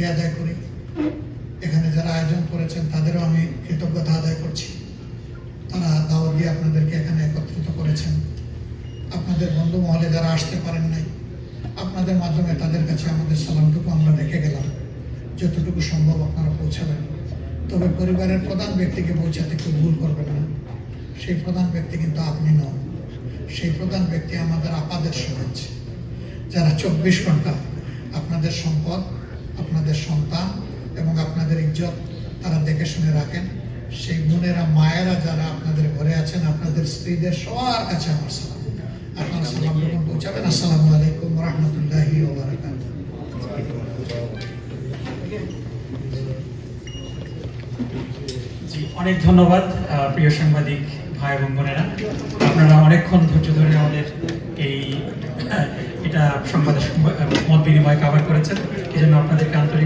শুকরিয়া আদায় করি। এখানে যারা আয়োজন করেছেন তাদেরও আমি কৃতজ্ঞতা আদায় করছি। তারা দাওয়াত দিয়ে আপনাদেরকে এখানে একত্রিত করেছেন। আপনাদের বন্ধু মহলে যারা আসতে পারেন নাই, আপনাদের মাধ্যমে তাদের কাছে আমাদের সালামটুকু আমরা রেখে গেলাম। যতটুকু সম্ভব আপনারা পৌঁছাবেন। তবে পরিবারের প্রধান ব্যক্তিকে পৌঁছাতে কেউ ভুল করবেন না। সেই প্রধান ব্যক্তি কিন্তু আপনি নন। সেই প্রধান ব্যক্তি আমাদের আপাদের সমাজ, যারা 24 ঘন্টা আপনাদের সম্পদ, আপনাদের সন্তান এবং আপনাদের ইজ্জত তারা দেখে শুনে রাখেন। সেই বোনেরা, মায়েরা যারা আপনাদের ঘরে আছেন, আপনাদের স্ত্রীদের সবার কাছে আমার সালাম। আপনারা সালাম যখন পৌঁছাবেন, আসসালামু আলাইকুম ওয়া রাহমাতুল্লাহি ওয়া বারাকাতুহু। জি, অনেক ধন্যবাদ প্রিয় সাংবাদিক ভাই এবং বোনেরা। আপনারা অনেকক্ষণ ধৈর্য ধরে আমাদের এটা সংবাদের মত বিনিময় কভার করেছেন। এই জন্য আপনাদেরকে আন্তরিক